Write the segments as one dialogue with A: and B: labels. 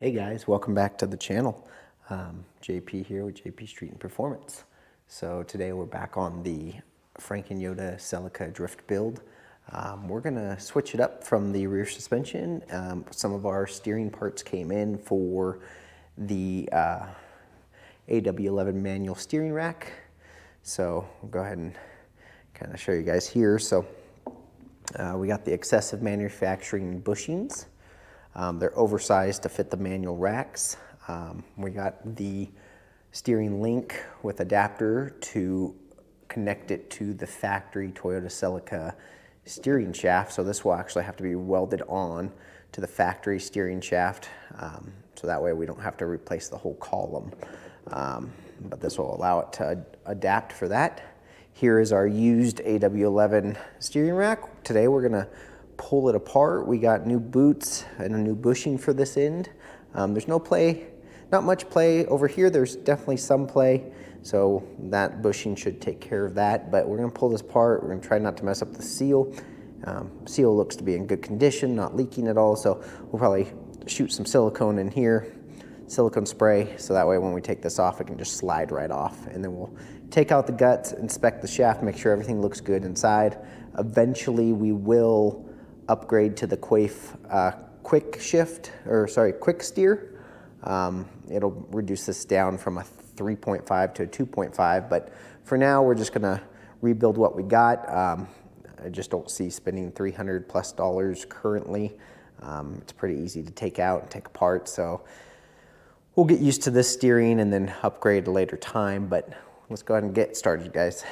A: Hey guys, welcome back to the channel. JP here with JP Street and Performance. So today we're back on the Frank & Yoda Celica drift build. We're gonna switch it up from the rear suspension. Some of our steering parts came in for the AW11 manual steering rack. So we'll go ahead and kind of show you guys here. So we got the excessive manufacturing bushings. They're oversized to fit the manual racks. We got the steering link with adapter to connect it to the factory Toyota Celica steering shaft. So this will actually have to be welded on to the factory steering shaft. So that way we don't have to replace the whole column. But this will allow it to adapt for that. Here is our used AW11 steering rack. Today we're gonna pull it apart. We got new boots and a new bushing for this end. There's no play, not much play over here. There's definitely some play, so that bushing should take care of that. But we're gonna pull this apart. We're gonna try not to mess up the seal. Seal looks to be in good condition, not leaking at all. So we'll probably shoot some silicone in here, silicone spray, so that way when we take this off, it can just slide right off. And then we'll take out the guts, inspect the shaft, make sure everything looks good inside. Eventually we will upgrade to the quick steer. It'll reduce this down from a 3.5 to a 2.5, but for now we're just gonna rebuild what we got. I just don't see spending $300+ currently. It's pretty easy to take out and take apart, so we'll get used to this steering and then upgrade at a later time, but let's go ahead and get started, guys.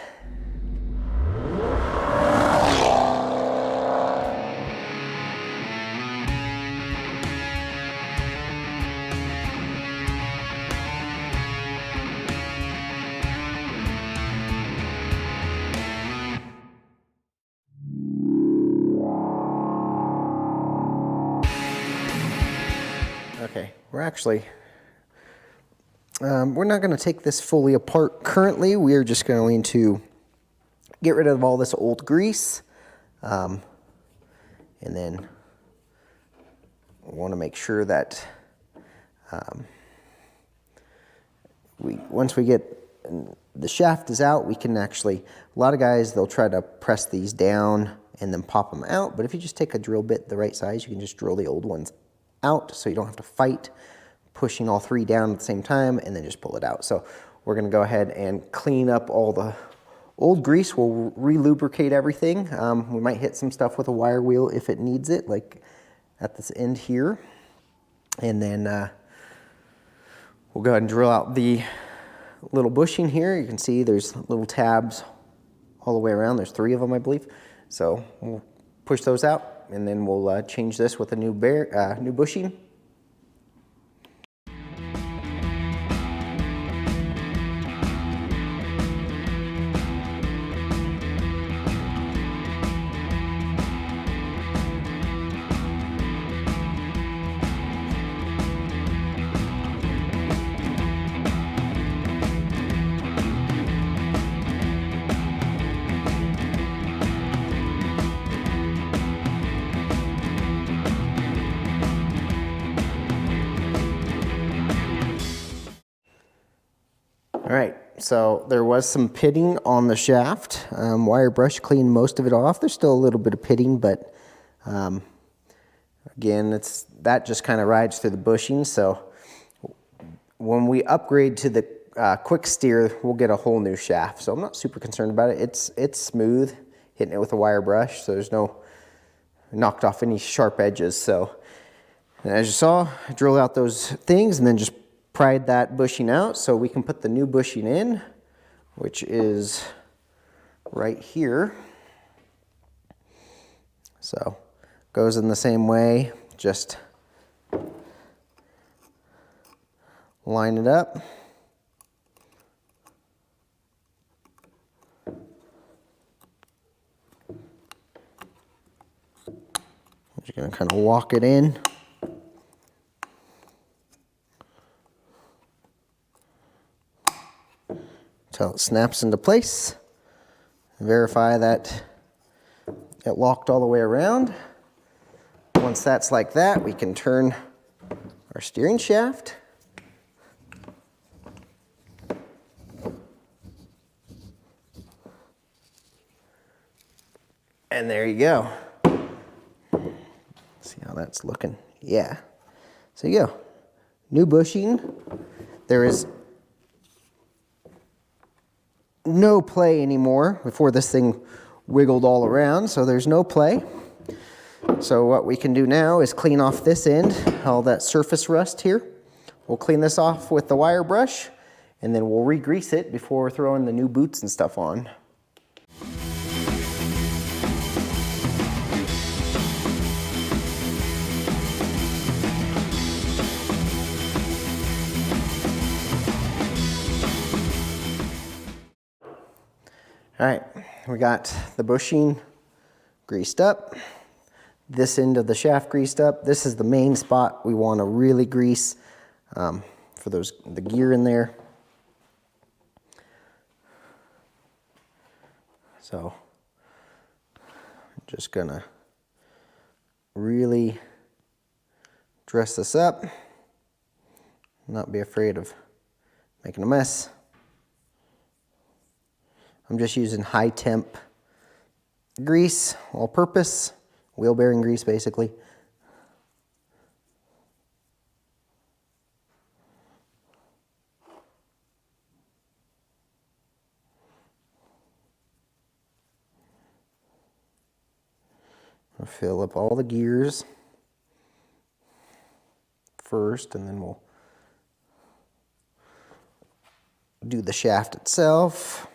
A: Okay, we're not going to take this fully apart currently. We are just going to get rid of all this old grease. And then we want to make sure that once we get the shaft is out, we can actually, a lot of guys, they'll try to press these down and then pop them out. But if you just take a drill bit the right size, you can just drill the old ones out, so you don't have to fight pushing all three down at the same time and then just pull it out. So we're going to go ahead and clean up all the old grease. We'll re-lubricate everything. We might hit some stuff with a wire wheel if it needs it, like at this end here. And then we'll go ahead and drill out the little bushing here. You can see there's little tabs all the way around. There's 3 of them, I believe. So we'll push those out, and then we'll change this with a new bushing. All right, so there was some pitting on the shaft. Wire brush cleaned most of it off. There's still a little bit of pitting, but again, that just kind of rides through the bushing. So when we upgrade to the quick steer, we'll get a whole new shaft. So I'm not super concerned about it. It's smooth, hitting it with a wire brush, so there's no knocked off any sharp edges. So as you saw, I drilled out those things and then just pried that bushing out so we can put the new bushing in, which is right here. So goes in the same way, just line it up. I'm just going to kind of walk it in. Until it snaps into place. Verify that it locked all the way around. Once that's like that, we can turn our our steering shaft. And there you go. See how that's looking? Yeah. So you go. New bushing. There is no play anymore. Before this thing wiggled all around, so there's no play. So what we can do now is clean off this end, all that surface rust here. We'll clean this off with the wire brush, and then we'll re-grease it before throwing the new boots and stuff on. All right, we got the bushing greased up, this end of the shaft greased up. This is the main spot we want to really grease for the gear in there. So I'm just gonna really dress this up, not be afraid of making a mess. I'm just using high temp grease, all purpose, wheel bearing grease basically. I'll fill up all the gears first, and then we'll do the shaft itself.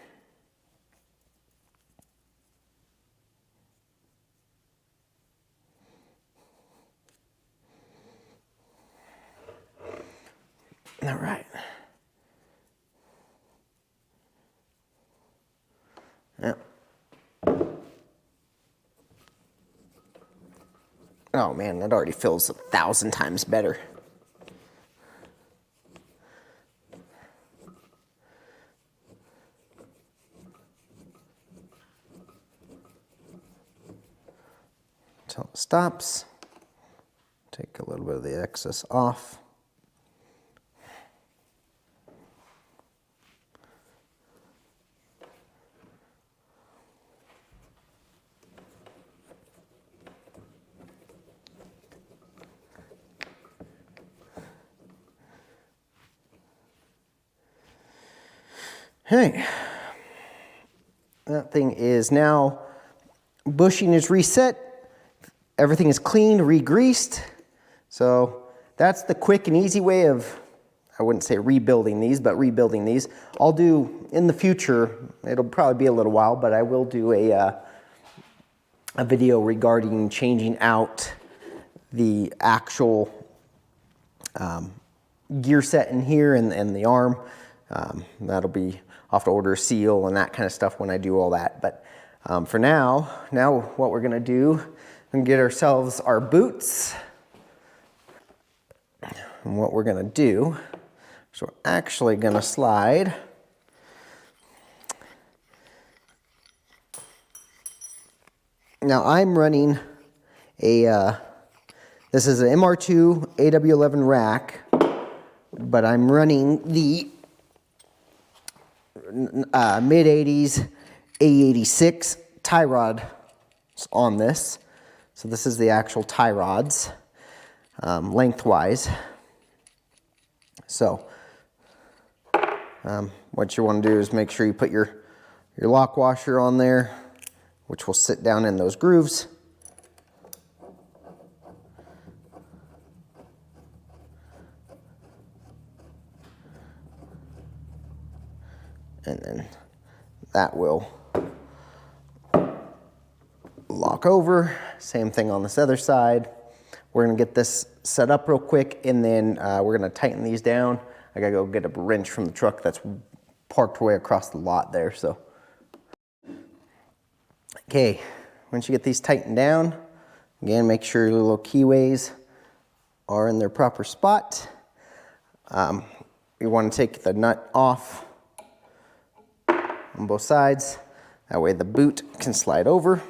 A: All right. Yeah. Oh man, that already feels 1,000 times better. Until it stops. Take a little bit of the excess off. Hey, that thing is now, bushing is reset, everything is cleaned, re-greased. So that's the quick and easy way of, I wouldn't say rebuilding these, but rebuilding these. I'll do in the future, it'll probably be a little while, but I will do a video regarding changing out the actual gear set in here and the arm. That'll be, I'll have to order a seal and that kind of stuff when I do all that. But for now what we're gonna do, and get ourselves our boots. And what we're gonna do, so we're actually gonna slide now. I'm running a, this is an MR2 AW11 rack, but I'm running the mid-80s A86 tie rod on this. So this is the actual tie rods, lengthwise. So what you want to do is make sure you put your lock washer on there, which will sit down in those grooves. And then that will lock over. Same thing on this other side. We're gonna get this set up real quick, and then we're gonna tighten these down. I gotta go get a wrench from the truck that's parked way across the lot there, so. Okay, once you get these tightened down, again, make sure your little keyways are in their proper spot. You wanna take the nut off on both sides. That way the boot can slide over.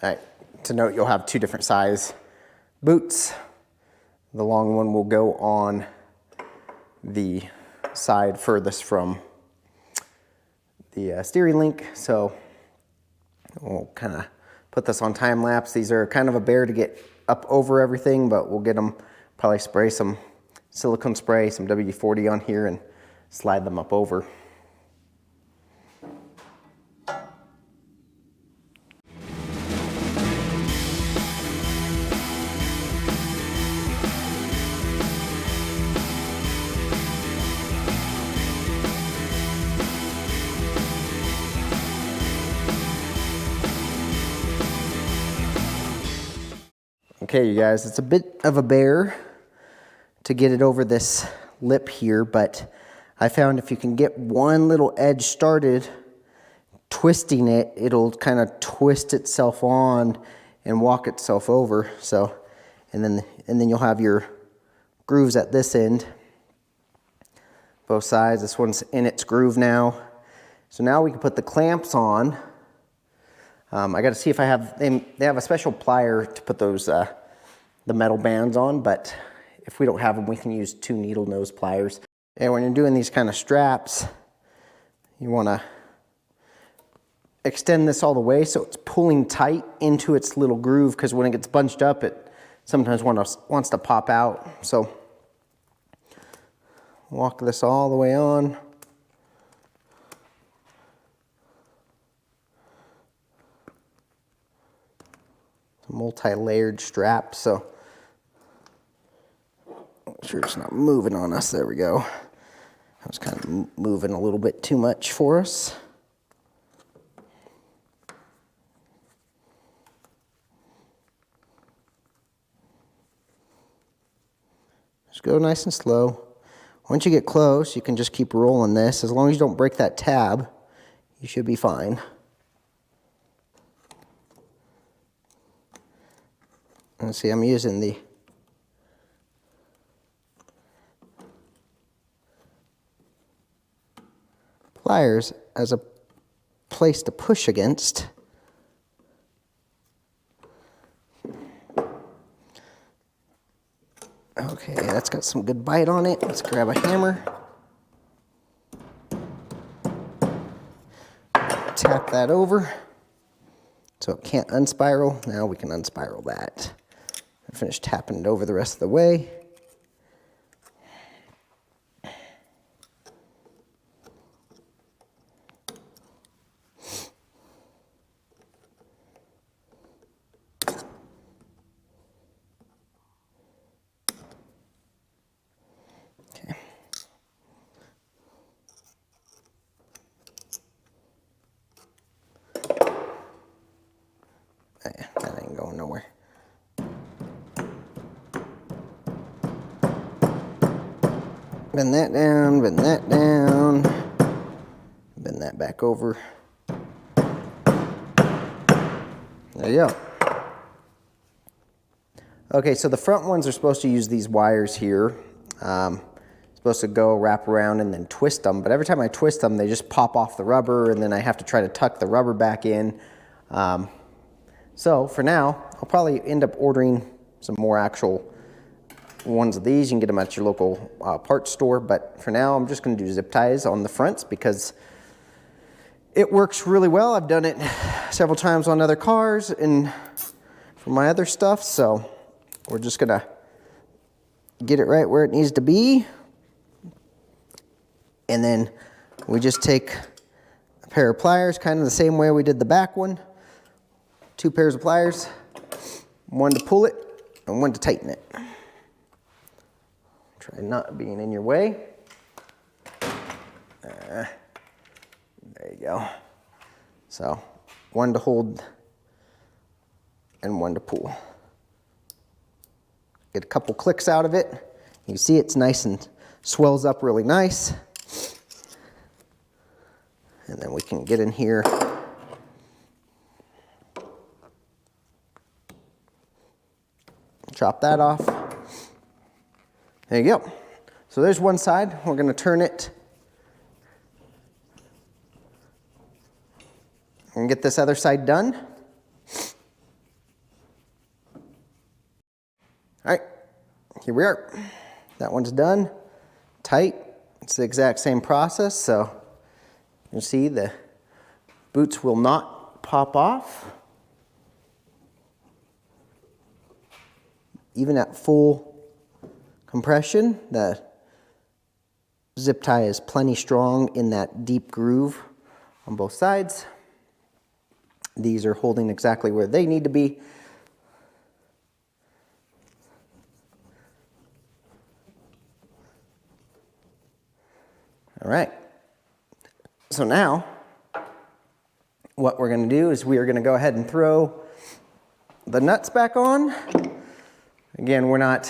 A: All right, to note, you'll have two different size boots. The long one will go on the side furthest from the steering link. So we'll kind of put this on time lapse. These are kind of a bear to get up over everything, but we'll get them, probably spray some silicone spray, some WD-40 on here and slide them up over. Okay, you guys, it's a bit of a bear to get it over this lip here, but I found if you can get one little edge started, twisting it, it'll kind of twist itself on and walk itself over. So, and then you'll have your grooves at this end, both sides. This one's in its groove now. So now we can put the clamps on. I got to see if I have, they have a special plier to put those, the metal bands on, but if we don't have them, we can use 2 needle nose pliers. And when you're doing these kind of straps, you want to extend this all the way so it's pulling tight into its little groove, because when it gets bunched up, it sometimes wants to pop out. So walk this all the way on. Multi-layered strap, so make sure it's not moving on us. There we go. I was kind of moving a little bit too much for us. Just go nice and slow. Once you get close, you can just keep rolling this. As long as you don't break that tab, you should be fine. And see, I'm using the pliers as a place to push against. Okay, that's got some good bite on it. Let's grab a hammer. Tap that over so it can't unspiral. Now we can unspiral that. Finish tapping it over the rest of the way. Okay. That ain't going nowhere. Bend that down, bend that down, bend that back over. There you go. Okay, so the front ones are supposed to use these wires here. Supposed to go wrap around and then twist them, but every time I twist them, they just pop off the rubber, and then I have to try to tuck the rubber back in. So for now, I'll probably end up ordering some more actual ones of these. You can get them at your local parts store, but for now I'm just going to do zip ties on the fronts because it works really well. I've done it several times on other cars and for my other stuff, so we're just going to get it right where it needs to be, and then we just take a pair of pliers, kind of the same way we did the back one. 2 pairs of pliers, one to pull it and one to tighten it. Try not being in your way. There you go. So, one to hold and one to pull. Get a couple clicks out of it. You see it's nice and swells up really nice. And then we can get in here. Chop that off. There you go. So there's one side. We're going to turn it and get this other side done. All right, here we are. That one's done, tight. It's the exact same process, so you see the boots will not pop off. Even at full compression, the zip tie is plenty strong in that deep groove on both sides. These are holding exactly where they need to be. All right, so now what we're going to do is we are going to go ahead and throw the nuts back on. Again, we're not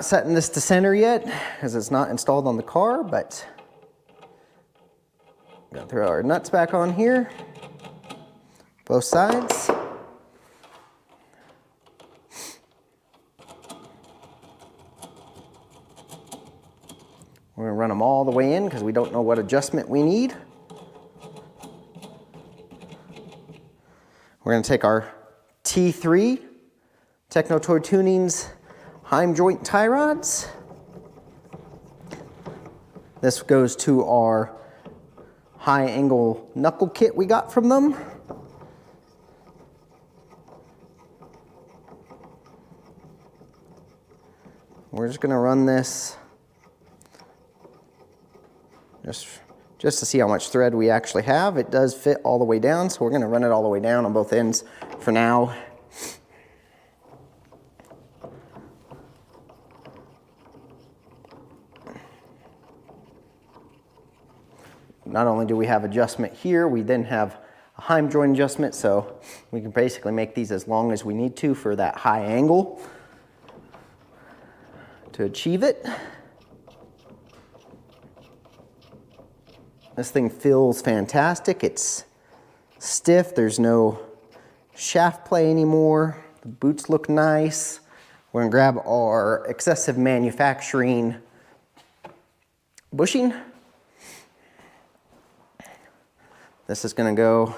A: setting this to center yet because it's not installed on the car, but we're going to throw our nuts back on here, both sides. We're going to run them all the way in because we don't know what adjustment we need. We're going to take our T3 Techno Toy Tunings Heim joint tie rods. This goes to our high angle knuckle kit we got from them. We're just going to run this just to see how much thread we actually have. It does fit all the way down, so we're going to run it all the way down on both ends for now. Not only do we have adjustment here, we then have a Heim joint adjustment, so we can basically make these as long as we need to for that high angle to achieve it. This thing feels fantastic. It's stiff. There's no shaft play anymore. The boots look nice. We're gonna grab our excessive manufacturing bushing. This is gonna go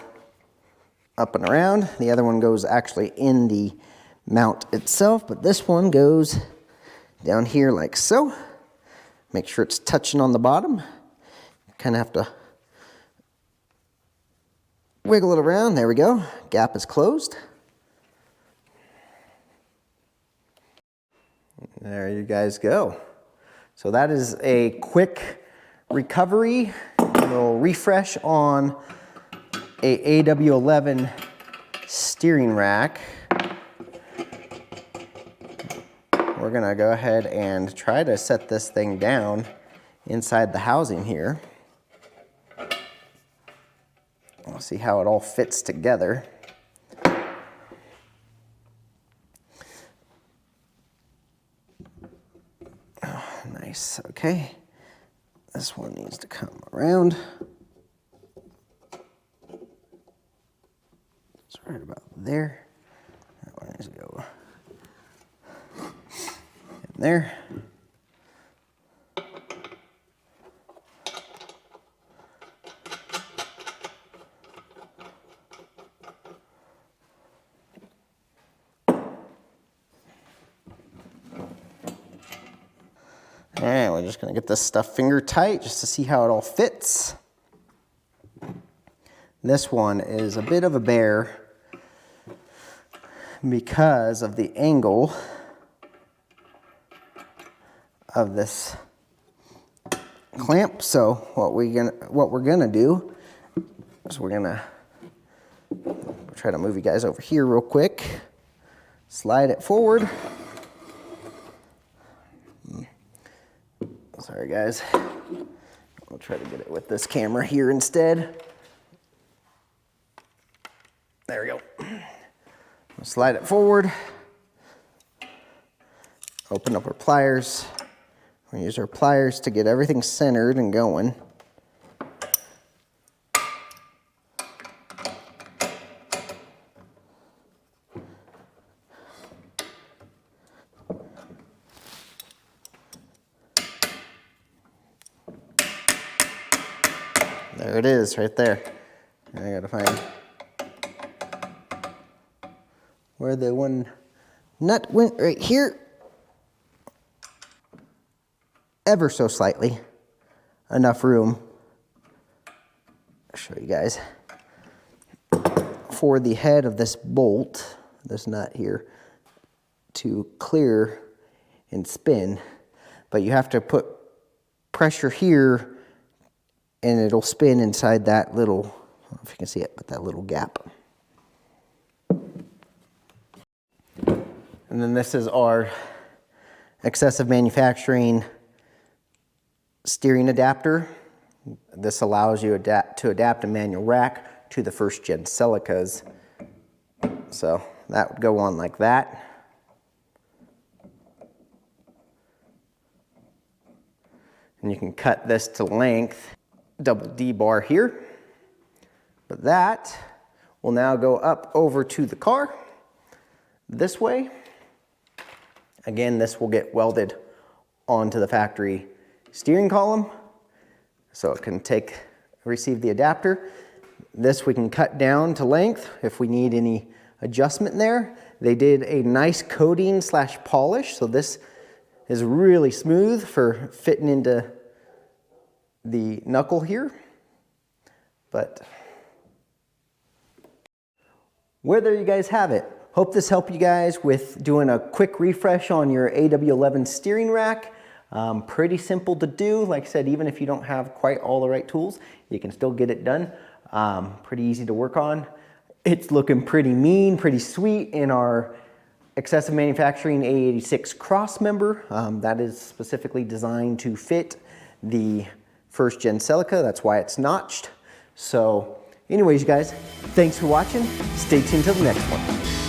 A: up and around. The other one goes actually in the mount itself, but this one goes down here like so. Make sure it's touching on the bottom. Kind of have to wiggle it around. There we go. Gap is closed. There you guys go. So that is a quick recovery, a little refresh on a AW11 steering rack. We're gonna go ahead and try to set this thing down inside the housing here. We'll see how it all fits together. Oh, nice, okay. This one needs to come around. It's right about there. That one needs to go in there. All right, we're just gonna get this stuff finger tight just to see how it all fits. This one is a bit of a bear because of the angle of this clamp. So what we're gonna do is we're gonna try to move you guys over here real quick. Slide it forward. Sorry guys, I'll try to get it with this camera here instead. There we go. We'll slide it forward. Open up our pliers. We'll use our pliers to get everything centered and going. There it is, right there. I gotta find where the one nut went right here. ever so slightly enough room, I'll show you guys, for the head of this bolt, this nut here, to clear and spin. But you have to put pressure here and it'll spin inside that little, I don't know if you can see it, but that little gap. And then this is our excessive manufacturing steering adapter. This allows you to adapt a manual rack to the first gen Celicas. So that would go on like that. And you can cut this to length, double D bar here. But that will now go up over to the car this way. Again, this will get welded onto the factory steering column, so it can receive the adapter. This we can cut down to length if we need any adjustment there. They did a nice coating / polish, so this is really smooth for fitting into the knuckle here. But well, there you guys have it. Hope this helped you guys with doing a quick refresh on your AW11 steering rack. Pretty simple to do. Like I said, even if you don't have quite all the right tools, you can still get it done. Pretty easy to work on. It's looking pretty mean, pretty sweet in our excessive manufacturing A86 cross member. That is specifically designed to fit the first gen Celica. That's why it's notched. So anyways, you guys, thanks for watching. Stay tuned till the next one.